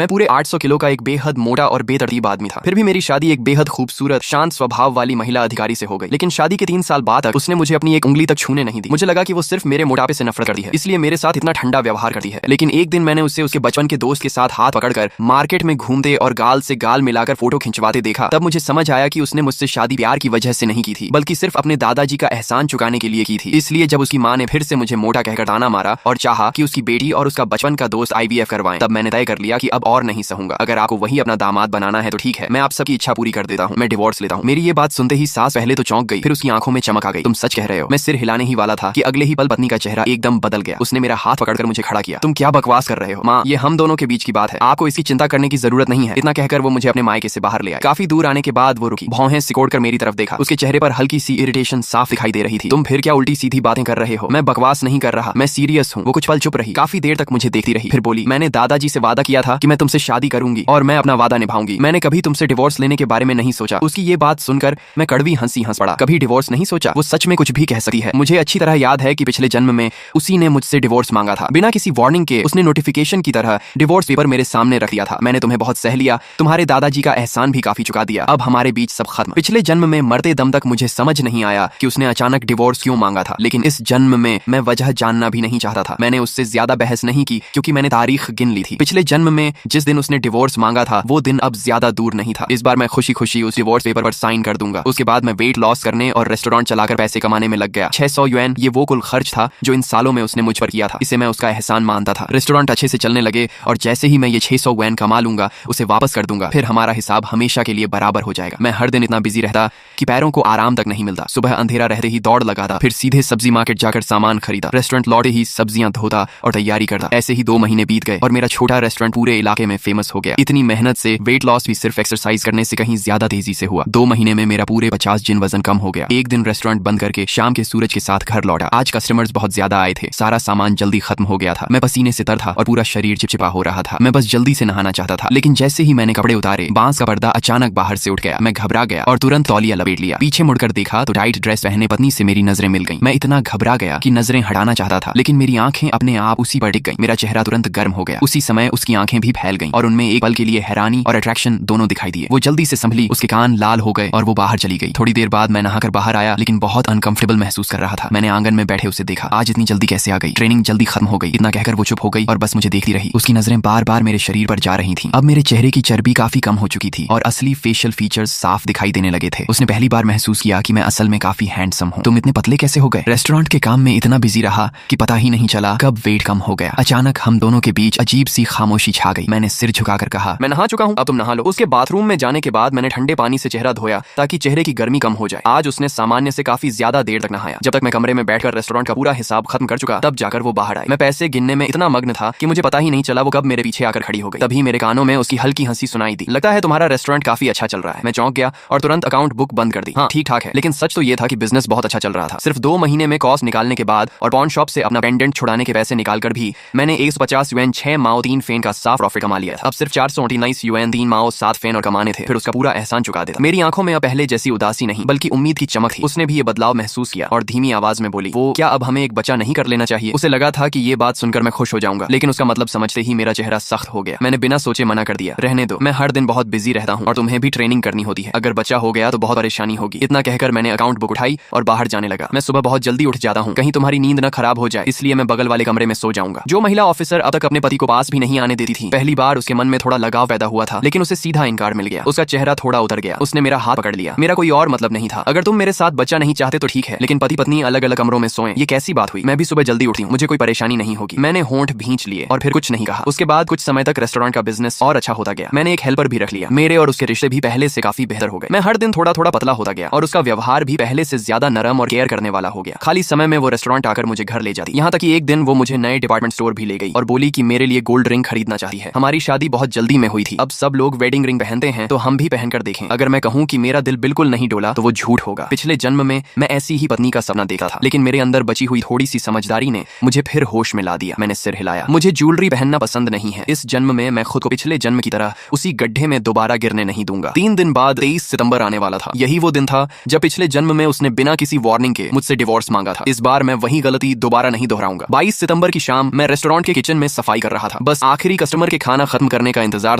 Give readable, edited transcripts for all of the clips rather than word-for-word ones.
मैं पूरे 800 किलो का एक बेहद मोटा और बेतरतीब आदमी था। फिर भी मेरी शादी एक बेहद खूबसूरत शांत स्वभाव वाली महिला अधिकारी से हो गई। लेकिन शादी के 3 साल बाद तक उसने मुझे अपनी एक उंगली तक छूने नहीं दी। मुझे लगा कि वो सिर्फ मेरे मोटापे से नफरत करती है, इसलिए मेरे साथ इतना ठंडा व्यवहार करती है। लेकिन एक दिन मैंने उससे उसके बचपन के दोस्त के साथ हाथ पकड़कर मार्केट में घूमते और गाल से गाल मिलाकर फोटो खिंचवाते देखा। तब मुझे समझ आया कि उसने मुझसे शादी प्यार की वजह से नहीं की थी, बल्कि सिर्फ अपने दादाजी का एहसान चुकाने के लिए की थी। इसलिए जब उसकी माँ ने फिर से मुझे मोटा कहकर ताना मारा और चाहा कि उसकी बेटी और उसका बचपन का दोस्त IVF करवाएं, तब मैंने तय कर लिया कि अब और नहीं सहूंगा। अगर आपको वही अपना दामाद बनाना है तो ठीक है, मैं आप सबकी इच्छा पूरी कर देता हूँ, मैं डिवोर्स लेता हूँ। मेरी ये बात सुनते ही सास पहले तो चौंक गई, फिर उसकी आंखों में चमक आ गई। तुम सच कह रहे हो? मैं सिर हिलाने ही वाला था कि अगले ही पल पत्नी का चेहरा एकदम बदल गया। उसने मेरा हाथ पकड़कर मुझे खड़ा किया। तुम क्या बकवास कर रहे हो माँ? ये हम दोनों के बीच की बात है, आपको इसकी चिंता करने की जरूरत नहीं है। इतना कहकर वो मुझे अपने मायके से बाहर ले आए। काफी दूर आने के बाद वो रुकी, भौहें सिकोड़कर मेरी तरफ देखा। उसके चेहरे पर हल्की सी इरिटेशन साफ दिखाई दे रही थी। तुम फिर क्या उल्टी सीधी बातें कर रहे हो? मैं बकवास नहीं कर रहा, मैं सीरियस हूँ। वो कुछ पल चुप रही, काफी देर तक मुझे देखती रही, फिर बोली, मैंने दादाजी से वादा किया था कि मैं तुमसे शादी करूंगी और मैं अपना वादा निभाऊंगी। मैंने कभी तुमसे डिवोर्स लेने के बारे में नहीं सोचा। उसकी ये बात सुनकर मैं कड़वी हंसी हंस पड़ा। कभी डिवोर्स नहीं सोचा? वो सच में कुछ भी कह सकती है। मुझे अच्छी तरह याद है कि पिछले जन्म में उसी ने मुझसे डिवोर्स मांगा था। बिना किसी वार्निंग के उसने नोटिफिकेशन की तरह डिवोर्स पेपर मेरे सामने रख दिया था। मैंने तुम्हें बहुत सह लिया, तुम्हारे दादाजी का एहसान भी काफी चुका दिया, अब हमारे बीच सब खत्म। पिछले जन्म में मरते दम तक मुझे समझ नहीं आया कि उसने अचानक डिवोर्स क्यों मांगा था, लेकिन इस जन्म में मैं वजह जानना भी नहीं चाहता था। मैंने उससे ज्यादा बहस नहीं की क्योंकि मैंने तारीख गिन ली थी। पिछले जन्म में जिस दिन उसने डिवोर्स मांगा था वो दिन अब ज्यादा दूर नहीं था। इस बार मैं खुशी खुशी उस डिवोर्स पेपर पर साइन कर दूंगा। उसके बाद मैं वेट लॉस करने और रेस्टोरेंट चलाकर पैसे कमाने में लग गया। 600 युएन ये वो कुल खर्च था जो इन सालों में उसने मुझ पर किया था। इसे मैं उसका एहसान मानता था। रेस्टोरेंट अच्छे से चलने लगे और जैसे ही मैं ये 600 युएन कमा लूंगा उसे वापस कर दूंगा, फिर हमारा हिसाब हमेशा के लिए बराबर हो जाएगा। मैं हर दिन इतना बिजी रहता कि पैरों को आराम तक नहीं मिलता। सुबह अंधेरा रहते ही दौड़ लगाता, फिर सीधे सब्जी मार्केट जाकर सामान खरीदा, रेस्टोरेंट लौटे ही सब्जियां धोता और तैयारी करता। ऐसे ही 2 महीने बीत गए और मेरा छोटा रेस्टोरेंट पूरे इलाके में फेमस हो गया। इतनी मेहनत से वेट लॉस भी सिर्फ एक्सरसाइज करने से कहीं ज्यादा तेजी से हुआ। 2 महीने में मेरा पूरे 50 जिन वजन कम हो गया। एक दिन रेस्टोरेंट बंद करके शाम के सूरज के साथ घर लौटा। आज कस्टमर्स बहुत ज्यादा आए थे, सारा सामान जल्दी खत्म हो गया था। मैं पसीने से तर था और पूरा शरीर चिपचिपा हो रहा था। मैं बस जल्दी से नहाना चाहता था, लेकिन जैसे ही मैंने कपड़े उतारे बांस का पर्दा अचानक बाहर से उठ गया। मैं घबरा गया और तुरंत तौलिया लपेट लिया। पीछे मुड़कर देखा तो टाइट ड्रेस पहने पत्नी से मेरी नजरें मिल गईं। मैं इतना घबरा गया कि नजरें हटाना चाहता था, लेकिन मेरी आंखें अपने आप उसी पर टिक गईं। मेरा चेहरा तुरंत गर्म हो गया। उसी समय उसकी आंखें भी फैल गईं और उनमें एक पल के लिए हैरानी और अट्रैक्शन दोनों दिखाई दिए। वो जल्दी से संभली, उसके कान लाल हो गए और वो बाहर चली गई। थोड़ी देर बाद मैं नहाकर बाहर आया, लेकिन बहुत अनकंफर्टेबल महसूस कर रहा था। मैंने आंगन में बैठे उसे देखा। आज इतनी जल्दी कैसे आ गई? ट्रेनिंग जल्दी खत्म हो गई, इतना कहकर वो चुप हो गई और बस मुझे देखती रही। उसकी नजरें बार बार मेरे शरीर पर जा रही थीं। अब मेरे चेहरे की चर्बी काफी कम हो चुकी थी और असली फेशियल फीचर्स साफ दिखाई देने लगे थे। उसने पहली बार महसूस किया कि मैं असल में काफी हैंडसम हूँ। तुम इतने पतले कैसे हो गए? रेस्टोरेंट के काम में इतना बिजी रहा कि पता ही नहीं चला कब वेट कम हो गया। अचानक हम दोनों के बीच अजीब सी खामोशी छा गई। मैंने सिर झुकाकर कहा, मैं नहा चुका हूँ, अब तुम नहा लो। उसके बाथरूम में जाने के बाद मैंने ठंडे पानी से चेहरा धोया ताकि चेहरे की गर्मी कम हो जाए। आज उसने सामान्य से काफी ज्यादा देर तक नहाया। जब तक मैं कमरे में बैठकर रेस्टोरेंट का पूरा हिसाब खत्म कर चुका तब जाकर वो बाहर आए। मैं पैसे गिनने में इतना मग्न था कि मुझे पता ही नहीं चला वो कब मेरे पीछे आकर खड़ी हो गई। तभी मेरे कानों में उसकी हल्की हंसी सुनाई दी। लगता है तुम्हारा रेस्टोरेंट काफी अच्छा चल रहा है। मैं चौंक गया और तुरंत अकाउंट बुक बंद कर दी। हाँ ठीक ठाक है, लेकिन सच तो ये था कि बिजनेस बहुत अच्छा चल रहा था। सिर्फ 2 महीने में कॉस्ट निकालने के बाद और पॉन शॉप से अपना पेंडेंट छुड़ाने के पैसे निकालकर भी मैंने 150 युएन 6 माओ 3 फेन का साफ प्रॉफिट कमा लिया था। अब सिर्फ 429 युएन 3 माओ 7 फेन और कमाने थे, फिर उसका पूरा एहसान चुका देता। मेरी आंखों में अब पहले जैसी उदासी नहीं बल्कि उम्मीद की चमक थी। उसने भी ये बदलाव महसूस किया और धीमी आवाज में बोली, वो क्या अब हमें एक बच्चा नहीं कर लेना चाहिए? उसे लगा था कि ये बात सुनकर मैं खुश हो जाऊंगा, लेकिन उसका मतलब समझते ही मेरा चेहरा सख्त हो गया। मैंने बिना सोचे मना कर दिया, रहने दो, मैं हर दिन बहुत बिजी रहता हूँ और तुम्हें भी ट्रेनिंग करनी होती है। अगर बच्चा हो गया तो बहुत परेशानी होगी। इतना कहकर मैंने अकाउंट बुक उठाई और बाहर जाने लगा। मैं सुबह बहुत जल्दी उठ जाता हूँ, कहीं तुम्हारी नींद न खराब हो जाए, इसलिए मैं बगल वाले कमरे में सो जाऊंगा। जो महिला ऑफिसर अब तक अपने पति को पास भी नहीं आने देती थी, पहली बार उसके मन में थोड़ा लगाव पैदा हुआ था, लेकिन उसे सीधा इनकार मिल गया। उसका चेहरा थोड़ा उतर गया। उसने मेरा हाथ पकड़ लिया। मेरा कोई और मतलब नहीं था। अगर तुम मेरे साथ बच्चा नहीं चाहते तो ठीक है, लेकिन पति पत्नी अलग अलग कमरों में सोएं, ये कैसी बात हुई? मैं भी सुबह जल्दी उठी हूँ, मुझे कोई परेशानी नहीं होगी। मैंने होंठ भींच लिए और फिर कुछ नहीं कहा। उसके बाद कुछ समय तक रेस्टोरेंट का बिजनेस और अच्छा होता गया। मैंने एक हेल्पर भी रख लिया। मेरे और उसके रिश्ते भी पहले से काफी बेहतर हो गए। मैं हर दिन थोड़ा थोड़ा पतला होता गया और उसका व्यवहार भी पहले से ज्यादा नरम और केयर करने वाला हो गया। खाली समय में वो रेस्टोरेंट आकर मुझे घर ले जाती। यहाँ तक कि एक दिन वो मुझे नए डिपार्टमेंट स्टोर भी ले गई और बोली कि मेरे लिए गोल्ड रिंग खरीदना चाहती है। हमारी शादी बहुत जल्दी में हुई थी। अब सब लोग वेडिंग रिंग पहनते हैं तो हम भी पहनकर देखें। अगर मैं कहूँ कि मेरा दिल बिल्कुल नहीं डोला तो वो झूठ होगा। पिछले जन्म में मैं ऐसी ही पत्नी का सपना देखा था, लेकिन मेरे अंदर बची हुई थोड़ी सी समझदारी ने मुझे फिर होश में ला दिया। मैंने सिर हिलाया। मुझे ज्वेलरी पहनना पसंद नहीं है। इस जन्म में मैं खुद को पिछले जन्म की तरह उसी गड्ढे में दोबारा गिरने नहीं दूंगा। 3 दिन बाद 23 सितंबर आने वाला था। यही वो दिन था जब पिछले जन्म में उसने बिना किसी वार्निंग के मुझसे डिवोर्स मांगा था। इस बार मैं वही गलती दोबारा नहीं दोहराऊंगा। 22 सितंबर की शाम मैं रेस्टोरेंट के किचन में सफाई कर रहा था। बस आखिरी कस्टमर के खाना खत्म करने का इंतजार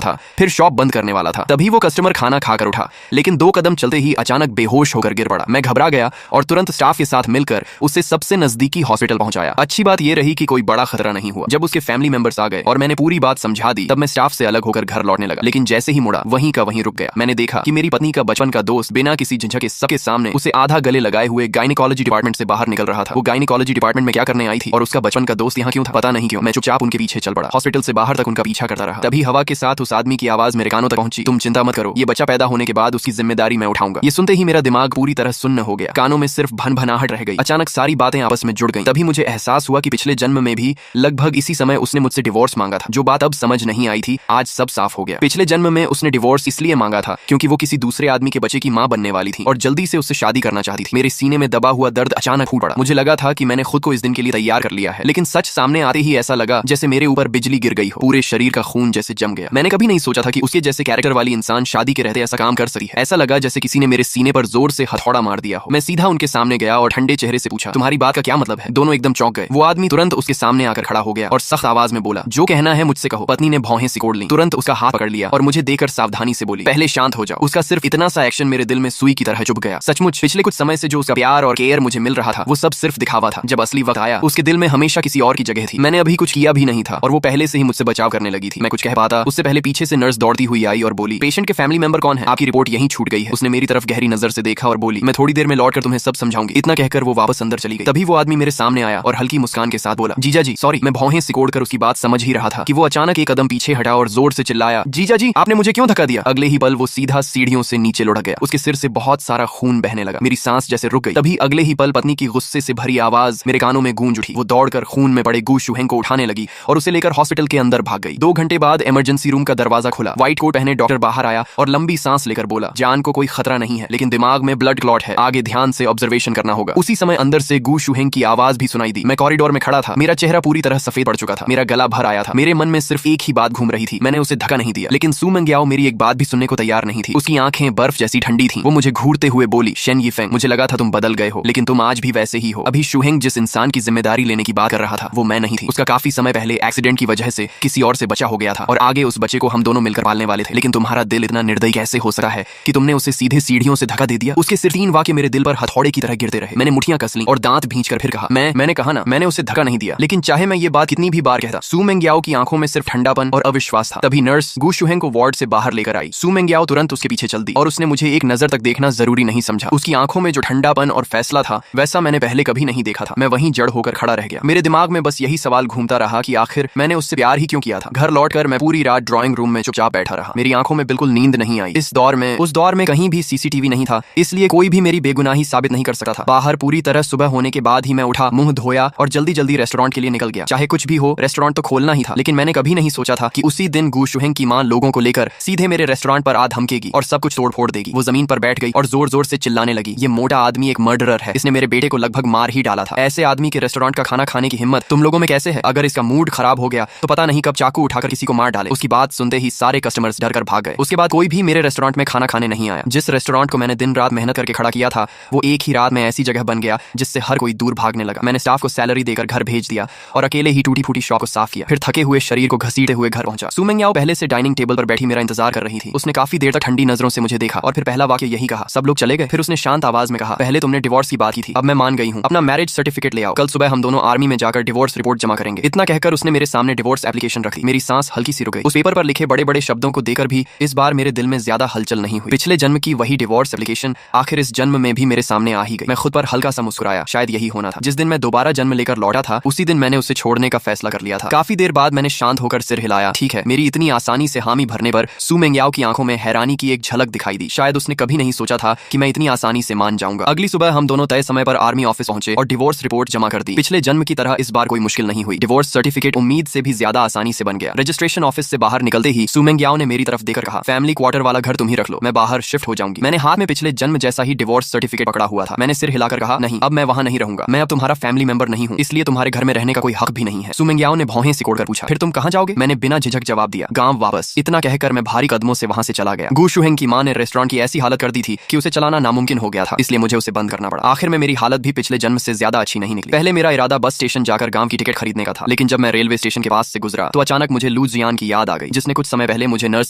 था, फिर शॉप बंद करने वाला था। तभी वो कस्टमर खाना खाकर उठा, लेकिन 2 कदम चलते ही अचानक बेहोश होकर गिर पड़ा। मैं घबरा गया और तुरंत स्टाफ के साथ मिलकर उसे सबसे नजदीकी हॉस्पिटल पहुंचाया। अच्छी बात यह रही कि कोई बड़ा खतरा नहीं हुआ। जब उसके फैमिली मेंबर्स आ गए और मैंने पूरी बात समझा दी, तब मैं स्टाफ से अलग होकर घर लौटने लगा। लेकिन जैसे ही मुड़ा, वहीं का वहीं रुक गया। मैंने देखा कि मेरी पत्नी का बचपन का दोस्त बिना किसी झिझक के सबके सामने उसे आधा गले लगाए हुए गायनिकोलॉजी डिपार्टमेंट से बाहर निकल रहा था। वो गायनिकोलॉजी डिपार्टमेंट में क्या करने आई थी और उसका बचपन का दोस्त यहाँ क्यों था, पता नहीं क्यों। मैं चुपचाप उनके पीछे चल पड़ा। हॉस्पिटल से बाहर तक उनका पीछा करता रहा। तभी हवा के साथ उस आदमी की आवाज मेरे कानों तक पहुंची, तुम चिंता मत करो, ये बच्चा पैदा होने के बाद उसकी जिम्मेदारी मैं उठाऊंगा। ये सुनते ही मेरा दिमाग पूरी तरह सुन्न हो गया, कानों में सिर्फ भनभनाहट रह गई। अचानक सारी बातें आपस में जुड़ गईं। तभी मुझे एहसास हुआ कि पिछले जन्म में भी लगभग इसी समय उसने मुझसे डिवोर्स मांगा था। जो बात अब समझ नहीं आई थी, आज सब साफ हो गया। पिछले जन्म में उसने डिवोर्स इसलिए मांगा था क्योंकि वो किसी दूसरे आदमी के बच्चे की मां बनने वाली थी और जल्दी से उससे शादी करना चाहती थी। मेरे सीने में दबा हुआ दर्द अचानक फूट पड़ा। मुझे लगा था कि मैंने खुद को इस दिन के लिए तैयार कर लिया है, लेकिन सच सामने आते ही ऐसा लगा जैसे मेरे ऊपर बिजली गिर गई हो। पूरे शरीर का खून जैसे जम गया। मैंने कभी नहीं सोचा था कि उसके जैसे कैरेक्टर वाली इंसान शादी के रहते ऐसा काम कर सकती है। ऐसा लगा जैसे किसी ने मेरे सीने पर जोर से हथौड़ा मार दिया हो। मैं सीधा उनके सामने गया और ठंडे चेहरे से पूछा, तुम्हारी बात का क्या मतलब है? दोनों एकदम चौंक गए। वो आदमी तुरंत उसके सामने आकर खड़ा हो गया और सख्त आवाज में बोला, जो कहना है मुझसे कहो। पत्नी ने भौहें सिकोड़ ली, तुरंत उसका हाथ पकड़ लिया और मुझे देखकर सावधानी से बोली, पहले शांत हो जाओ। उसका सिर्फ इतना सा एक्शन मेरे दिल में सुई की तरह चुभ गया। सचमुच पिछले कुछ समय से जो उसका प्यार और केयर मुझे मिल रहा था, वो सब सिर्फ दिखावा था। जब असली वक्त आया, उसके दिल में हमेशा किसी और की जगह थी। मैंने अभी कुछ किया भी नहीं था और वो पहले से ही मुझसे बचाव करने लगी थी। मैं कुछ कह पाता उससे पहले पीछे से नर्स दौड़ती हुई आई और बोली, पेशेंट के फैमिली मेंबर कौन है? आपकी रिपोर्ट यहीं छूट गई है। उसने मेरी तरफ गहरी नजर से देखा और बोली, मैं थोड़ी देर में लौटकर तुम्हें सब समझाऊंगी। इतना कहकर वो वापस अंदर चली गई। तभी वो आदमी मेरे सामने आया और हल्की मुस्कान के साथ बोला, जीजा जी सॉरी। मैं भौहें सिकोड़कर उसकी बात समझ ही रहा था कि वो अचानक एक कदम पीछे हटा और जोर से चिल्लाया, जीजा जी आपने मुझे क्यों धक्का दिया? अगले ही पल वो सीधा सीढ़ियों से नीचे लुढ़क गया। उसके सिर से बहुत सारा खून बहने लगा। मेरी सांस जैसे रुक गई। तभी अगले ही पल पत्नी की गुस्से से भरी आवाज मेरे कानों में गूंज उठी। वो दौड़कर खून में पड़े गू शुहेंग को उठाने लगी और उसे लेकर हॉस्पिटल के अंदर भाग गई। 2 घंटे बाद इमरजेंसी रूम का दरवाजा खुला। व्हाइट कोट पहने डॉक्टर बाहर आया और लंबी सांस लेकर बोला, जान को कोई खतरा नहीं है, लेकिन दिमाग में ब्लड क्लॉट है, आगे ध्यान से ऑब्जर्वेशन करना होगा। उसी समय अंदर से गू शुहेंग की आवाज भी सुनाई दी। मैं कॉरिडोर में खड़ा था। मेरा चेहरा पूरी तरह सफेद पड़ चुका था। मेरा गला भर आया था। मेरे मन में सिर्फ एक ही बात घूम रही थी, मैंने उसे धक्का नहीं दिया। लेकिन सू मेंग्याओ मेरी एक बात भी सुनने को तैयार नहीं थी। उसकी आंखें बर्फ जैसी ठंडी थी। वो मुझे घूरते हुए बोली, शेन यीफेंग, मुझे लगा था तुम बदल गए हो, लेकिन तुम आज भी वैसे ही हो। अभी शुहेंग जिस इंसान की जिम्मेदारी लेने की बात कर रहा था, वो मैं नहीं थी। उसका काफी समय पहले एक्सीडेंट की वजह से किसी और से बचा हो गया था और आगे उस बच्चे को हम दोनों मिलकर पालने वाले थे। लेकिन तुम्हारा दिल इतना निर्दयी कैसे हो सकता है कि तुमने उसे सीधे सीढ़ियों से धक्का दे दिया? उसके सिर्फ 3 वाक्य मेरे दिल पर हथौड़े की तरह गिरते रहे। मैंने मुठियां कस ली और दांत भींचकर फिर कहा, मैंने कहा ना, मैंने उसे धक्का नहीं दिया। लेकिन चाहे मैं ये बात कितनी भी बार कहता, सू मेंग्याओ की आंखों में सिर्फ ठंडापन और अविश्वास था। तभी नर्स गू शुहेंग को वार्ड से बाहर लेकर आई। सू मेंग्याओ तुरंत उसके पीछे चल दी और उसने मुझे एक नजर तक देखना जरूरी नहीं समझा। उसकी आंखों में जो ठंडापन और फैसला था, वैसा मैंने पहले कभी नहीं देखा था। मैं वहीं जड़ होकर खड़ा रह गया। मेरे दिमाग में बस यही सवाल घूमता रहा कि आखिर मैंने उससे प्यार ही क्यों किया था। घर लौटकर मैं पूरी रात ड्राइंग रूम में चुपचाप बैठा रहा। मेरी आंखों में बिल्कुल नींद नहीं आई। उस दौर में कहीं भी सीसीटीवी नहीं था, इसलिए कोई भी मेरी बेगुनाही साबित नहीं कर सकता था। बाहर पूरी तरह सुबह होने के बाद ही मैं उठा, मुंह धोया और जल्दी जल्दी रेस्टोरेंट के लिए निकल गया। चाहे कुछ भी हो, रेस्टोरेंट तो खोलना ही था। लेकिन मैंने कभी नहीं सोचा था कि उसी दिन गू शुहेंग की मां लोगों को लेकर सीधे मेरे रेस्टोरेंट पर आ धमकेगी और सब कुछ तोड़ फोड़ देगी। वो जमीन पर बैठ गई और जोर जोर से चिल्लाने लगी, ये मोटा आदमी एक मर्डरर है, इसने मेरे बेटे को लगभग मार ही डाला था। ऐसे आदमी के रेस्टोरेंट का खाना खाने की हिम्मत तुम लोगों में कैसे है? अगर इसका मूड खराब हो गया तो पता नहीं कब चाकू उठाकर किसी को मार डाले। उसकी बात सुनते ही सारे कस्टमर्स डर कर भाग गए। उसके बाद कोई भी मेरे रेस्टोरेंट में खाना खाने नहीं आया। जिस रेस्टोरेंट को मैंने दिन रात मेहनत करके खड़ा किया था, वो एक ही रात में ऐसी जगह बन गया जिससे हर कोई दूर भागने लगा। मैंने स्टाफ को सैलरी देकर घर भेज दिया और अकेले ही टूटी फूटी शॉप को साफ किया। फिर थके हुए शरीर को घसीटे हुए घर पहुंचा। सू मेंग्याओ पहले से डाइनिंग टेबल पर बैठी मेरा इंतजार कर रही थी। उसने काफी देर तक ठंडी नजरों से मुझे देखा और फिर पहला वाक्य यही कहा, सब लोग चले गए? फिर उसने शांत आवाज में कहा, पहले तुमने डिवोर्स की बात की थी, अब मैं मान गई हूँ। अपना मैरिज सर्टिफिकेट ले आओ, कल सुबह हम दोनों आर्मी में जाकर डिवोर्स रिपोर्ट जमा करेंगे। इतना कहकर उसने मेरे सामने डिवोर्स एप्लीकेशन रख दी। मेरी सांस हल्की सी रुक गई। उस पेपर पर लिखे बड़े बड़े शब्दों को देखकर भी इस बार मेरे दिल में ज्यादा हलचल नहीं हुई। पिछले जन्म की वही डिवोर्स एप्लीकेशन आखिर इस जन्म में भी मेरे सामने आ ही गई। मैं खुद पर हल्का सा मुस्कुराया, शायद यही होना था। जिस दिन मैं दोबारा जन्म लेकर लौटा था, उसी दिन मैंने उसे छोड़ने का फैसला कर लिया था। काफी देर बाद मैंने शांत होकर सिर हिलाया। ठीक है, मेरी इतनी आसानी से हामी भरने पर सू मेंग्याओ की आंखों में हैरानी की एक झलक दिखाई दी। शायद उसने कभी नहीं सोचा था कि मैं इतनी आसानी से मान जाऊंगा। अगली सुबह हम दोनों तय समय पर आर्मी ऑफिस पहुंचे और डिवोर्स रिपोर्ट जमा कर दी। पिछले जन्म की तरह इस बार कोई मुश्किल नहीं हुई। डिवोर्स सर्टिफिकेट उम्मीद से भी ज्यादा आसानी से बन गया। रजिस्ट्रेशन ऑफिस से बाहर निकलते ही सू मेंग्याओ ने मेरी तरफ देखकर कहा, फैमिली क्वार्टर वाला घर तुम ही रख लो, मैं बाहर शिफ्ट हो जाऊंगी। मैंने हाथ में पिछले जन्म जैसा ही डिवोर्स सर्टिफिकेट पकड़ा हुआ था। मैंने सिर हिलाकर कहा, नहीं, अब मैं वहां नहीं रहूंगा। मैं अब तुम्हारा फैमिली मेंबर नहीं हूँ, इसलिए तुम्हारे घर में रहने का कोई हक भी नहीं है। सू मेंग्याओ ने भौहें सिकोड़कर पूछा, फिर तुम कहाँ जाओगे? मैंने बिना झिझक जवाब दिया, गांव वापस। इतना कहकर मैं भारी कदमों से वहां से चला गया। गू शुहेंग की मां ने रेस्टोरेंट की ऐसी हालत कर दी थी कि उसे चलाना नामुमकिन हो गया था, इसलिए मुझे उसे बंद करना पड़ा। आखिर में मेरी हालत भी पिछले जन्म से ज्यादा अच्छी नहीं निकली। पहले मेरा इरादा बस स्टेशन जाकर गांव की टिकट खरीदने का था, लेकिन जब मैं रेलवे स्टेशन के पास से गुजरा तो अचानक मुझे लू जियान की याद आ गई, जिसने कुछ समय पहले मुझे नर्स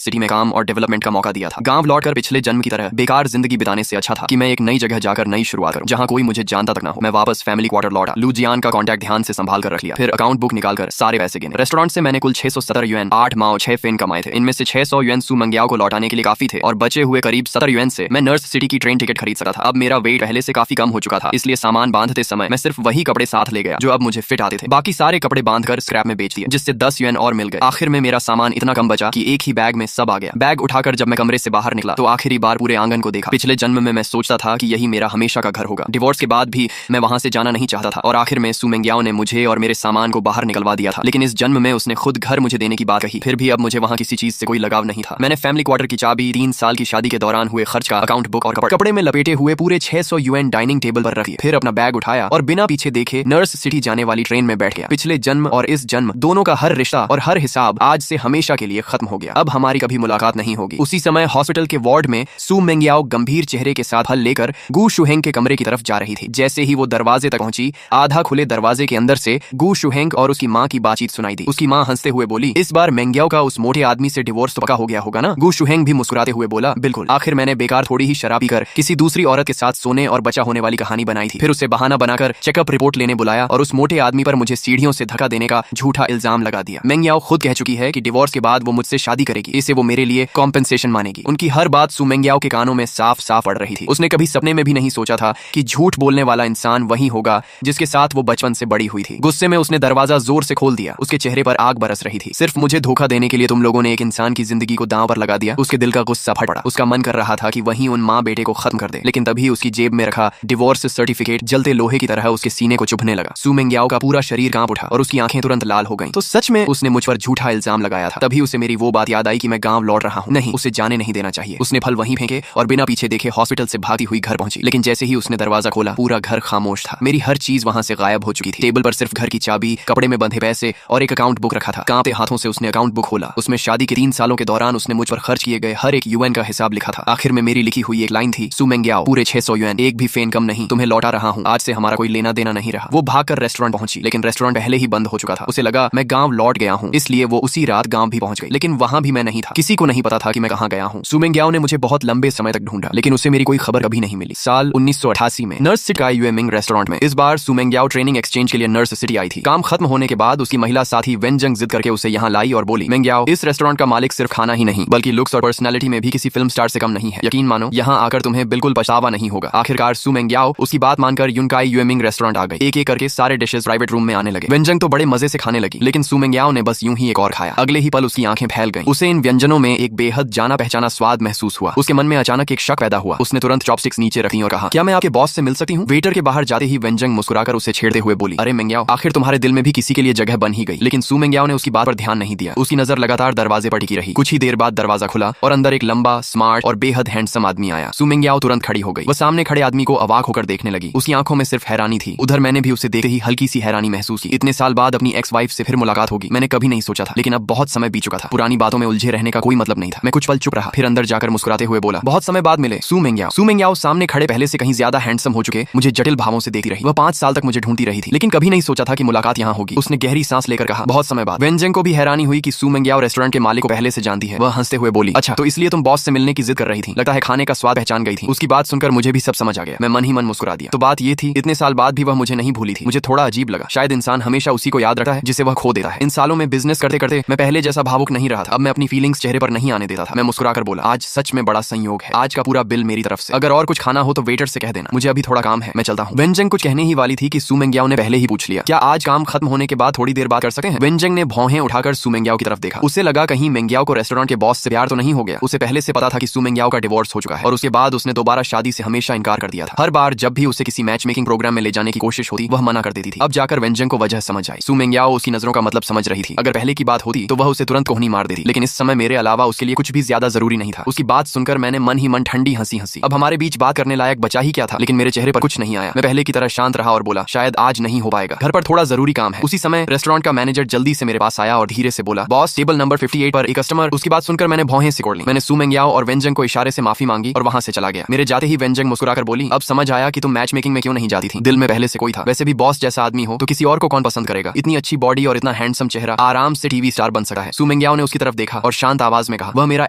सिटी में काम और डेवलपमेंट का मौका दिया था। गांव लौटकर पिछले जन्म की तरह बेकार जिंदगी बिताने से अच्छा था कि मैं एक नई जगह जाकर नई शुरुआत करूं, जहां कोई मुझे जानता तक ना हो। मैं वापस फैमिली क्वार्टर लौटा, लू जियान का कॉन्टैक्ट ध्यान से संभाल कर रख लिया, फिर अकाउंट बुक निकालकर सारे पैसे गिने। रेस्टोरेंट से मैंने कुल 670 युएन, 8 माओ 6 फेन कमाए थे। इनमें से 600 युएन सू मंग्याओ को लौटाने के लिए काफी थे और बचे हुए करीब 70 युएन से मैं नर्स सिटी की ट्रेन टिकट खरीद सका था। अब मेरा वेट पहले से काफी कम हो चुका था, इसलिए सामान बांधते समय मैं सिर्फ वही कपड़े साथ ले गया जो अब मुझे फिट आते थे। बाकी सारे कपड़े बांधकर स्क्रैप में बेच दिए, जिससे 10 युएन और मिल गए। आखिर में मेरा सामान इतना कम बचा कि एक ही बैग में सब आ गया। बैग उठाकर जब मैं कमरे से बाहर निकला तो आखिरी बार पूरे आंगन को देखा। पिछले जन्म में मैं सोचता था कि यही मेरा हमेशा का घर होगा। डिवोर्स के बाद भी मैं वहां से जाना नहीं चाहता था और आखिर में सू मेंग्याओ ने मुझे और मेरे सामान को बाहर निकलवा दिया था। लेकिन इस जन्म में उसने खुद घर मुझे देने की बात कही। फिर भी अब मुझे वहां किसी चीज से कोई लगाव नहीं था। मैंने फैमिली क्वार्टर की चाबी, 3 साल की शादी के दौरान हुए खर्च का अकाउंट बुक और कपड़े में लपेटे हुए पूरे 600 युएन डाइनिंग टेबल पर रख दिए। फिर अपना बैग उठाया और बिना पीछे देखे नर्स सिटी जाने वाली ट्रेन में बैठ गया। पिछले जन्म और इस जन्म दोनों का हर रिश्ता और हर हिसाब आज से हमेशा के लिए खत्म हो गया। अब हमारी कभी मुलाकात नहीं होगी। उसी समय हॉस्पिटल के वार्ड में सू मेंग्याओ गंभीर चेहरे के साथ फल लेकर गू शुहेंग के कमरे की तरफ जा रही थी। जैसे ही वो दरवाजे तक पहुंची, आधा खुले दरवाजे के अंदर से गू शुहेंग और उसकी माँ की बातचीत सुनाई दी। उसकी माँ हंसते हुए बोली, इस बार मेंग्याओ का उस मोटे आदमी से डिवोर्स तो पक्का हो गया होगा ना? गू शुहेंग भी मुस्कुराते हुए बोला, बिल्कुल। आखिर मैंने बेकार थोड़ी ही शराब पीकर किसी दूसरी औरत के साथ सोने और बचा होने वाली कहानी बनाई थी। फिर उसे बहाना बनाकर चेकअप रिपोर्ट लेने बुलाया और उस मोटे आदमी पर मुझे सीढ़ियों से धक्का देने का झूठा इल्जाम लगा दिया। मेंग्याओ खुद कह चुकी है कि डिवोर्स के बाद वो मुझसे शादी करेगी। इसे वो मेरे लिए कॉम्पेंसेशन मानेगी। उनकी हर बात सू मेंग्याओ के कानों में साफ साफ पड़ रही थी। उसने कभी सपने में भी नहीं सोचा था कि झूठ बोलने वाला इंसान वही होगा जिसके साथ वो बचपन से बड़ी हुई थी। गुस्से में उसने दरवाजा जोर से खोल दिया। उसके चेहरे पर आग बरस रही थी। सिर्फ मुझे धोखा देने के लिए तुम लोगों ने एक इंसान की जिंदगी को दांव पर लगा दिया। उसके दिल का गुस्सा फट पड़ा। उसका मन कर रहा था कि वही उन माँ बेटे को खत्म कर दे, लेकिन तभी उसकी जेब में रखा डिवोर्स सर्टिफिकेट जलते लोहे की तरह उसके सीने को चुभने लगा। सू मेंग्याओ का पूरा शरीर कांप उठा और उसकी आंखें तुरंत लाल हो गईं। तो सच में उसने मुझ पर झूठा इल्जाम लगाया था। तभी उसे मेरी वो बात याद आई कि मैं गांव लौट रहा हूँ। नहीं, उसे जाने नहीं देना चाहिए। उसने फल वहीं फेंके और बिना पीछे देखे हॉस्पिटल से भागती हुई घर पहुंची। लेकिन जैसे ही उसने दरवाजा खोला, पूरा घर खामोश था। मेरी हर चीज वहां से गायब हो चुकी थी। टेबल पर सिर्फ घर की चाबी, कपड़े में बंधे पैसे और एक अकाउंट बुक रखा था। कांपते हाथों से उसने अकाउंट बुक खोला। उसमें शादी के 3 सालों के दौरान उसने मुझ पर खर्च किए गए हर एक युएन का हिसाब लिखा था। आखिर में मेरी लिखी हुई एक लाइन थी, सू मेंग्याओ, पूरे 600 युएन, एक भी फेन कम नहीं, तुम्हें लौटा रहा हूँ। आज से हमारा कोई लेना देना नहीं रहा। वो भागकर रेस्टोरेंट पहुंची, लेकिन रेस्टोरेंट पहले ही बंद हो चुका था। उसे लगा मैं गांव लौट गया हूँ, इसलिए वो उसी रात गांव भी पहुंच गई। लेकिन वहां भी मैं नहीं था। किसी को नहीं पता था कि मैं कहाँ गया हूँ। सू मेंग्याओ ने मुझे बहुत लंबे समय तक ढूंढा, लेकिन उसे मेरी कोई खबर कभी नहीं मिली। साल 1988 में नर्स सिटी का यूएमिंग रेस्टोरेंट में इस बार सू मेंग्याओ ट्रेनिंग एक्सचेंज के लिए नर्स सिटी आई थी। काम खत्म होने के बाद उसकी महिला साथी वेनजंग जिद करके उसे यहाँ लाई और बोली, मेंग्याओ, इस रेस्टोरेंट का मालिक सिर्फ खाना ही नहीं बल्कि लुक्स और पर्सनैलिटी में भी किसी फिल्म स्टार से कम नहीं है। यकीन मानो, यहाँ आकर तुम्हें बिल्कुल पछतावा नहीं होगा। आखिरकार सू मेंग्याओ उसकी बात मानकर यूनकाई यूएमिंग रेस्टोरेंट आ गई। एक एक करके सारे डिशेस प्राइवेट रूम में आने लगे। वेनजंग तो बड़े मजे से खाने लगी, लेकिन सू मेंग्याओ ने बस यूं ही एक और खाया। अगले ही पल उसकी आंखें फैल गईं। उसे इन व्यंजनों में एक बेहद जाना पहचाना स्वाद महसूस हुआ। उसके मन में अचानक एक शक पैदा हुआ। उसने तुरंत चॉपस्टिक्स नीचे रखी और कहा, क्या मैं आपके बॉस से मिल सकती हूँ? वेटर के बाहर जाते ही वेनजंग मुस्कुराकर उसे छेड़ते हुए बोली, अरे मेंग्याओ, आखिर तुम्हारे दिल में भी किसी के लिए जगह बन ही गई। लेकिन सू मेंग्याओ ने उसकी बात पर ध्यान नहीं दिया। उसकी नजर लगातार दरवाजे पर टिकी रही। कुछ ही देर बाद दरवाजा खुला और अंदर एक लंबा, स्मार्ट और बेहद हैंडसम आदमी आया। सू मेंग्याओ तुरंत खड़ी हो गई। वह सामने खड़े आदमी को अवाक होकर देखने लगी। उसकी आंखों में सिर्फ हैरानी थी। उधर मैंने भी उसे देखते ही हल्की सी हैरानी महसूस की। इतने साल बाद अपनी एक्स वाइफ से फिर मुलाकात होगी, मैंने कभी नहीं सोचा था। लेकिन अब बहुत समय बीत चुका था। पुरानी बातों में उलझे रहने का कोई मतलब नहीं था। मैं कुछ पल चुप रहा, फिर अंदर जाकर मुस्कुराते हुए बोला, बहुत समय बाद मिले सू मेंग्याओ। सू मेंग्याओ सामने खड़े पहले से कहीं ज्यादा हैंडसम हो चुके मुझे जटिल भावों से देखती रही। वह 5 साल तक मुझे ढूंढती रही थी, लेकिन कभी नहीं सोचा था कि मुलाकात यहाँ होगी। उसने गहरी सांस लेकर कहा, बहुत समय बाद। वेनजंग को भी हैरानी हुई कि सू मेंग्याओ रेस्टोरेंट के मालिक को पहले से जानती है। वह हंसते हुए बोली, अच्छा, तो इसलिए तुम बॉस से मिलने की जिद कर रही थी। लगता है खाने का स्वाद पहचान गई थी। उसकी बात सुनकर मुझे भी सब समझ आ गया। मैं मन ही मन मुस्कुरा दिया। तो बात ये थी, इतने साल बाद भी वह मुझे नहीं भूली थी। मुझे थोड़ा अजीब लगा। शायद इंसान हमेशा उसी को याद रखता है जिसे वह खो देता है। इन सालों में बिजनेस करते करते मैं पहले जैसा भावुक नहीं रहा था। अब मैं अपनी फीलिंग्स चेहरे पर नहीं आने देता था। मैं मुस्कुराकर बोला, आज सच में बड़ा संयोग है। आज का पूरा बिल मेरी तरफ से। अगर और कुछ खाना हो तो वेटर से कह देना। मुझे अभी थोड़ा काम है, मैं चलता हूँ। वेनजंग कुछ कहने ही वाली थी कि सू मेंग्याओ ने पहले ही पूछ लिया, क्या आज काम खत्म होने के बाद थोड़ी देर बात कर सकते हैं? वेनजंग ने भौहें उठाकर सू मेंग्याओ की तरफ देखा। उसे लगा कहीं मेंग्याओ को रेस्टोरेंट के बॉस से प्यार तो नहीं हो गया। उसे पहले से पता था कि सू मेंग्याओ का डिवोर्स हो चुका है और उसके बाद उसने दोबारा शादी से हमेशा इनकार कर दिया था। हर बार जब भी उसे किसी मैच मेकिंग प्रोग्राम में ले जाने की कोशिश होती, वह मना कर देती थी। अब जाकर वेनजंग को वजह समझ आई। सू मेंग्याओ उसकी नजरों का मतलब समझ रही थी। अगर पहले की बात होती तो वह उसे तुरंत कोहनी मार देती, लेकिन इस समय मेरे अलावा उसके लिए कुछ भी ज्यादा जरूरी नहीं था। उसकी बात सुनकर मैंने मन ही मन ठंडी हंसी हंसी। अब हमारे बीच बात करने लायक बचा ही क्या था, लेकिन मेरे चेहरे पर कुछ नहीं आया। मैं पहले की तरह शांत रहा और बोला, शायद आज नहीं हो पाएगा, घर पर थोड़ा जरूरी काम है। उसी समय रेस्टोरेंट का मैनेजर जल्दी से मेरे पास आया और धीरे से बोला, बॉस, टेबल नंबर 58 पर एक कस्टमर। उसकी बात सुनकर मैंने भौहें सिकोड़ ली। मैंने सू मेंग्याओ और वेनजंग को इशारे से माफी मांगी और वहां से चला गया। मेरे जाते ही वेनजंग मुस्कुराकर बोली, अब समझ आया कि तुम मैच मेकिंग में क्यों नहीं जाती थी। दिल में पहले से कोई था। वैसे भी बॉस जैसा आदमी हो तो किसी और को कौन पसंद करेगा। इतनी अच्छी बॉडी और इतना हैंडसम चेहरा, आराम से टीवी स्टार बन सकता है। सू मेंग्याओ ने उसकी तरफ देखा और शांत आवाज में कहा, वह मेरा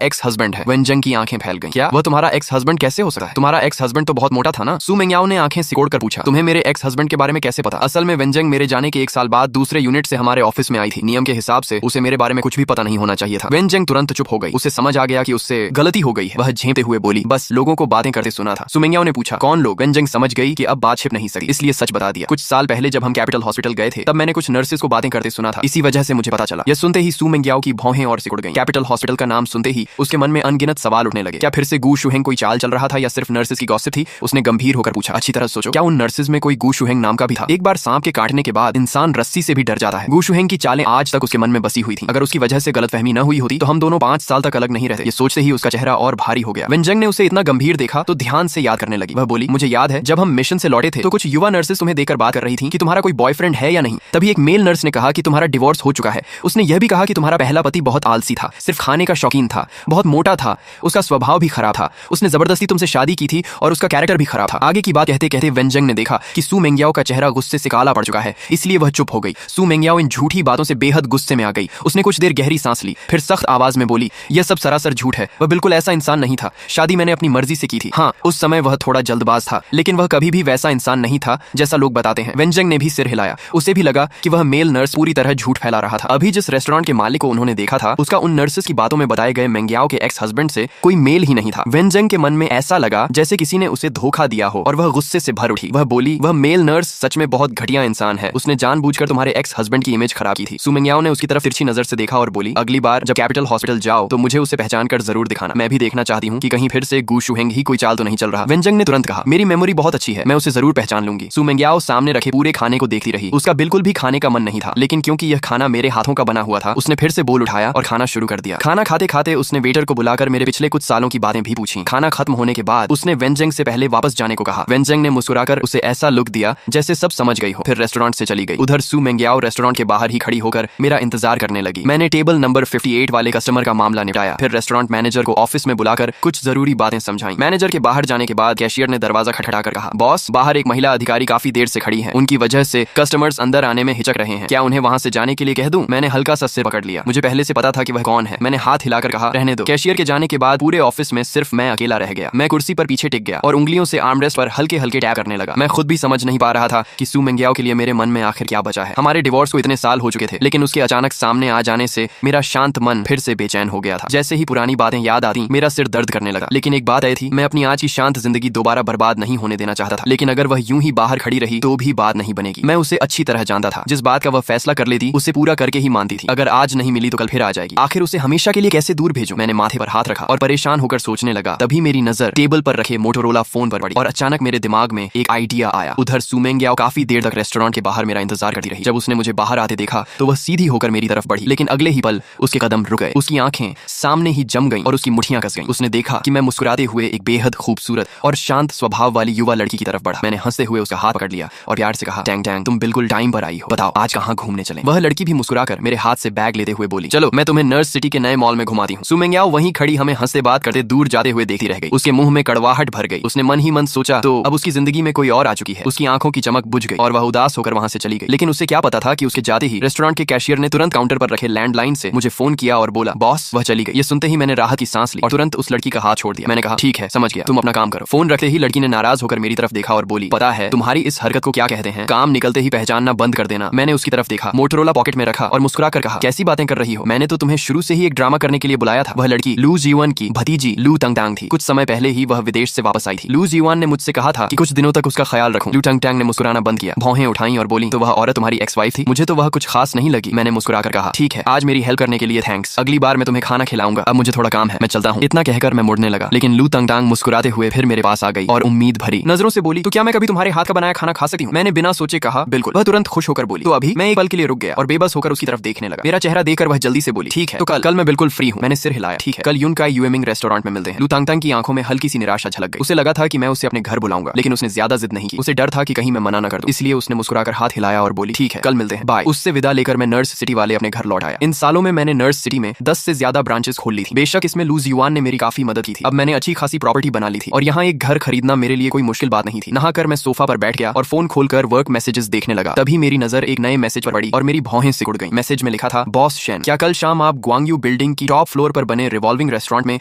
एक्स हस्बैंड है। वेनजंग की आंखें फैल गईं। क्या वह तुम्हारा एक्स हस्बैंड कैसे हो सकता है? तुम्हारा एक्स हस्बैंड तो बहुत मोटा था ना? सू मेंग्याओ ने आंखें सिकोड़कर पूछा, तुम्हें मेरे एक्स हस्बैंड के बारे में कैसे पता? असल में वेनजंग मेरे जाने के 1 साल बाद दूसरे यूनिट से हमारे ऑफिस में आई थी। नियम के हिसाब से उसे मेरे बारे में कुछ भी पता नहीं होना चाहिए था। वेनजंग तुरंत चुप हो गई। उसे समझ आ गया कि उससे गलती हो गई है। वह झेंपते हुए बोली, बस लोगों को बातें करते सुना था। सू मेंग्याओ ने पूछा, कौन लोग? वेनजंग समझ गई कि अब बात छिप नहीं सकती, इसलिए सच बता दिया। कुछ साल पहले जब हम कैपिटल हॉस्पिटल गए थे तब मैंने कुछ नर्सेस को बातें करते सुना था, इसी वजह से मुझे पता चला। यह सुनते ही सू मेंग्याओ की भौहें और सिकुड़ गईं। कैपिटल हॉस्पिटल का नाम सुनते ही उसके मन में अनगिनत सवाल उठने लगे। क्या फिर से गू शुहेंग कोई चाल चल रहा था या सिर्फ नर्सेस की गॉसिप थी? उसने गंभीर होकर पूछा, अच्छी तरह सोचो, क्या उन नर्सेस में कोई गू शुहेंग नाम का भी था? एक बार सांप के काटने के बाद इंसान रस्सी से भी डर जाता है। गू शुहेंग की चालें आज तक उसके मन में बसी हुई थी। अगर उसकी वजह से गलतफहमी न हुई होती तो हम दोनों 5 साल तक अलग नहीं रहते। ये सोचते ही उसका चेहरा और भारी हो गया। वेनजंग ने उसे इतना गंभीर देखा तो ध्यान से याद करने लगी। वह बोली, मुझे याद है जब हम मिशन से लौटे थे तो कुछ युवा नर्सेस तुम्हें देखकर बात कर रही थी कि तुम्हारा कोई बॉयफ्रेंड है या नहीं। तभी एक मेल नर्स ने कहा कि तुम्हारा डिवोर्स हो चुका है। उसने यह भी कहा कि तुम्हारा पहला पति बहुत आलसी था, सिर्फ खाने का शौकीन था, बहुत मोटा था, उसका स्वभाव भी खराब था, उसने जबरदस्ती तुमसे शादी की थी और उसका कैरेक्टर भी खराब था। आगे की बात कहते कहते वेनजंग ने देखा कि सू मेंग्याओ का चेहरा गुस्से से काला पड़ चुका है, इसलिए वह चुप हो गई। सू मेंग्याओ इन झूठी बातों से बेहद गुस्से में आ गई। उसने कुछ देर गहरी सांस ली, फिर सख्त आवाज में बोली, यह सब सरासर झूठ है। वह बिल्कुल ऐसा इंसान नहीं था। शादी मैंने अपनी मर्जी से की थी। हाँ, उस समय वह थोड़ा जल्दबाज था, लेकिन वह कभी भी वैसा इंसान नहीं था जैसा लोग बताते हैं। वेनजंग ने भी सिर हिलाया। उसे भी लगा कि वह मेल नर्स पूरी तरह झूठ फैला रहा था। अभी जिस रेस्टोरेंट के मालिक को उन्होंने देखा था उसका उन नर्सेस की बातों में बताए गए मेंग्याओ के एक्स हस्बैंड से कोई मेल ही नहीं था। वेनजंग के मन में ऐसा लगा जैसे किसी ने उसे धोखा दिया हो और वह गुस्से से भर उठी। वह बोली, वह मेल नर्स सच में बहुत घटिया इंसान है। उसने जानबूझकर तुम्हारे एक्स हस्बैंड की इमेज खराब की थी। सू मेंग्याओ ने उसकी तरफ तिरछी नजर से देखा और बोली, अगली बार जब कैपिटल हॉस्पिटल जाओ तो मुझे उसे पहचान कर जरूर दिखाना। मैं भी देखना चाहती हूँ कि कहीं फिर से गू शुहेंग ही कोई चाल तो नहीं चल रहा। वेनजंग ने तुरंत कहा, मेरी मेमोरी बहुत अच्छी है, मैं उसे जरूर पहचान लूंगी। सू मेंग्याओ सामने रखे पूरे खाने को देखती रही। उसका बिल्कुल भी खाने का मन नहीं था, लेकिन क्योंकि यह खाना मेरे हाथों का बना हुआ था उसने फिर से बोल उठाया और खाना शुरू कर दिया। खाना खाते खाते उसने वेटर को बुलाकर मेरे पिछले कुछ सालों की बातें भी पूछी। खाना खत्म होने के बाद उसने वेनजंग से पहले वापस जाने को कहा। वेनजंग ने मुस्कुराकर उसे ऐसा लुक दिया जैसे सब समझ गई हो, फिर रेस्टोरेंट से चली गई। उधर सू मेंग्याओ रेस्टोरेंट के बाहर ही खड़ी होकर मेरा इंतजार करने लगी। मैंने टेबल नंबर 58 वाले कस्टमर का मामला निपटाया, फिर रेस्टोरेंट मैनेजर को ऑफिस में बुलाकर कुछ जरूरी बातें समझाई। मैनेजर के बाहर जाने के बाद कैशियर ने दरवाजा खटखटाकर कहा, बॉस, बाहर एक महिला अधिकारी काफी देर से खड़ी है, उनकी वजह से कस्टमर्स अंदर आने में हिचक रहे हैं, क्या उन्हें वहां से जाने के लिए कह दूं? मैंने हल्का सा सिर पकड़ लिया। मुझे पहले से पता था कि वह कौन है। मैंने हाथ हिलाकर कहा, रहने दो। कैशियर के जाने के बाद पूरे ऑफिस में सिर्फ मैं अकेला रह गया। मैं कुर्सी पर पीछे टिक गया और उंगलियों से आर्मरेस्ट पर हल्के हल्के टैप करने लगा। मैं खुद भी समझ नहीं पा रहा था कि सू मेंग्याओ के लिए मेरे मन में आखिर क्या बचा है। हमारे डिवोर्स को इतने साल हो चुके थे, लेकिन उसके अचानक सामने आ जाने से मेरा शांत मन फिर से बेचैन हो गया था। जैसे ही पुरानी बातें याद आती मेरा सिर दर्द करने लगा। लेकिन एक बात आई थी, मैं अपनी आज की शांत जिंदगी दोबारा बर्बाद नहीं होने देना चाहता था। लेकिन अगर वह यूं ही बाहर खड़ी रही तो भी बात नहीं बनेगी। मैं उसे अच्छी तरह जानता था। जिस बात का वह फैसला कर लेती उसे पूरा करके ही मानती थी। अगर आज नहीं मिली तो कल फिर आ जाएगी। आखिर उसे हमेशा के लिए कैसे दूर भेजूं? मैंने माथे पर हाथ रखा और परेशान होकर सोचने लगा। तभी मेरी नजर टेबल पर रखे मोटोरोला फोन पर पड़ी और अचानक मेरे दिमाग में एक आइडिया आया। उधर सू मेंग्याओ काफी देर तक रेस्टोरेंट के बाहर मेरा इंतजार करती रही। जब उसने मुझे बाहर आते देखा तो वह सीधी होकर मेरी तरफ बढ़ी, लेकिन अगले ही पल उसके कदम रुक गए। उसकी आंखें सामने ही जम गईं और उसकी मुट्ठियां कस गईं। उसने देखा कि मैं मुस्कुराते हुए एक बेहद खूबसूरत और शांत स्वभाव वाली युवा लड़की की तरफ बढ़ा। मैंने हंसते हुए उसका हाथ पकड़ लिया और प्यार से कहा, टैंग टैंग, तुम बिल्कुल टाइम पर आई हो, बताओ आज कहाँ घूमने चलें? वह लड़की भी मुस्कुराकर मेरे हाथ से बैग लेते हुए बोली, चलो मैं तुम्हें नर्स सिटी के नए मॉल में घुमाती हूँ। सू मेंग्याओ वहीं खड़ी हमें हंसते बात करते दूर जाते हुए देखती रह गई। उसके मुंह में कड़वाहट भर गई। उसने मन ही मन सोचा तो अब उसकी जिंदगी में कोई और आ चुकी है। उसकी आंखों की चमक बुझ गई और वह उदास होकर वहां से चली गई। लेकिन उसे क्या पता था कि उसके जाते ही रेस्टोरेंट के कैशियर ने तुरंत काउंटर पर रखे लैंडलाइन से मुझे फोन किया और बोला, बॉस वह चली गई। ये सुनते ही मैंने राहत की सांस ली और तुरंत उस लड़की का हाथ छोड़ दिया। मैंने कहा, ठीक है समझ गया, तुम अपना काम करो। फोन रखते ही लड़की ने नाराज होकर मेरी तरफ देखा और बोली, पता है तुम्हारी इस हरकत को क्या कहते हैं? काम निकलते ही पहचानना बंद कर देना। मैंने उसकी तरफ देखा, मोटोरोला पॉकेट में रखा और मुस्कुरा कर कहा, कैसी बातें कर रही हो? मैंने तो तुम्हें शुरू से ही एक ड्रामा करने के लिए बुलाया था। वह लड़की लू जीवन की भतीजी लू टंगटांग थी। कुछ समय पहले ही वह विदेश से वापस आई थी। लू जीवन ने मुझसे कहा था कि कुछ दिनों तक उसका ख्याल रखूं। लू टंगटांग ने मुस्कुराना बंद किया, भौहें उठाई और बोली, तो वह औरत तुम्हारी एक्स वाइफ थी? मुझे तो वह कुछ खास नहीं लगी। मैंने मुस्कुराकर कहा, ठीक है, आज मेरी हेल्प करने के लिए थैंक्स। अगली बार मैं तुम्हें खाना खिलाऊंगा। अब मुझे थोड़ा काम है, मैं चलता हूँ। इतना कहकर मैं मुड़ने लगा, लेकिन लू टंगटांग मुस्कुराते हुए फिर मेरे पास आ गई और उम्मीद भरी नजरों से बोली, तो क्या मैं कभी तुम्हारे हाथ का बनाया खाना खा सकती हूँ? मैंने बिना सोचे कहा, बिल्कुल। वह तुरंत खुश होकर बोली, तो अभी? मैं एक पल के लिए रुक गया और बेबस होकर उसकी तरफ देखने लगा। मेरा चेहरा देखकर वह जल्दी से बोली, ठीक है, तो कल मैं बिल्कुल फ्री हूँ। मैंने सिर हिलाया, ठीक है, कल यूनकाई यूएमिंग रेस्टोरेंट में मिलते हैं। लू टंगटांग की आंखों में हल्की सी निराशा झलक गई। उसे लगा था कि मैं उसे अपने घर बुलाऊंगा, लेकिन उसने ज्यादा जिद नहीं की। उसे डर था कि कहीं मैं मना न कर दूं, इसलिए उसने मुस्कुराकर हाथ हिलाया और बोली, ठीक है, कल मिलते हैं, बाय। उससे विदा लेकर मैं नर्स सिटी वाले अपने घर लौट आया। इन सालों में मैंने नर्स सिटी में 10 से ज्यादा ब्रांचेस खोल ली थी। बेशक इसमें लू जीवान ने मेरी काफी मदद की थी। अब मैंने अच्छी खासी प्रॉपर्टी बना ली थी और यहाँ एक घर खरीदना मेरे लिए कोई मुश्किल बात नहीं थी। नहाकर मैं सोफा पर बैठ गया और फोन खोलकर वर्क मैसेजेस देखने लगा। तभी मेरी नजर एक नए मैसेज पर पड़ी और मेरी भौहें सिकुड़ गईं। मैसेज में लिखा था, बॉस शेन, क्या कल शाम आप ग्वांगयू बिल्डिंग की टॉप फ्लोर पर बने रिवॉल्विंग रेस्टोरेंट में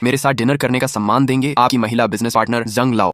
मेरे साथ डिनर करने का सम्मान देंगे? आपकी महिला बिजनेस पार्टनर जंग लाओ।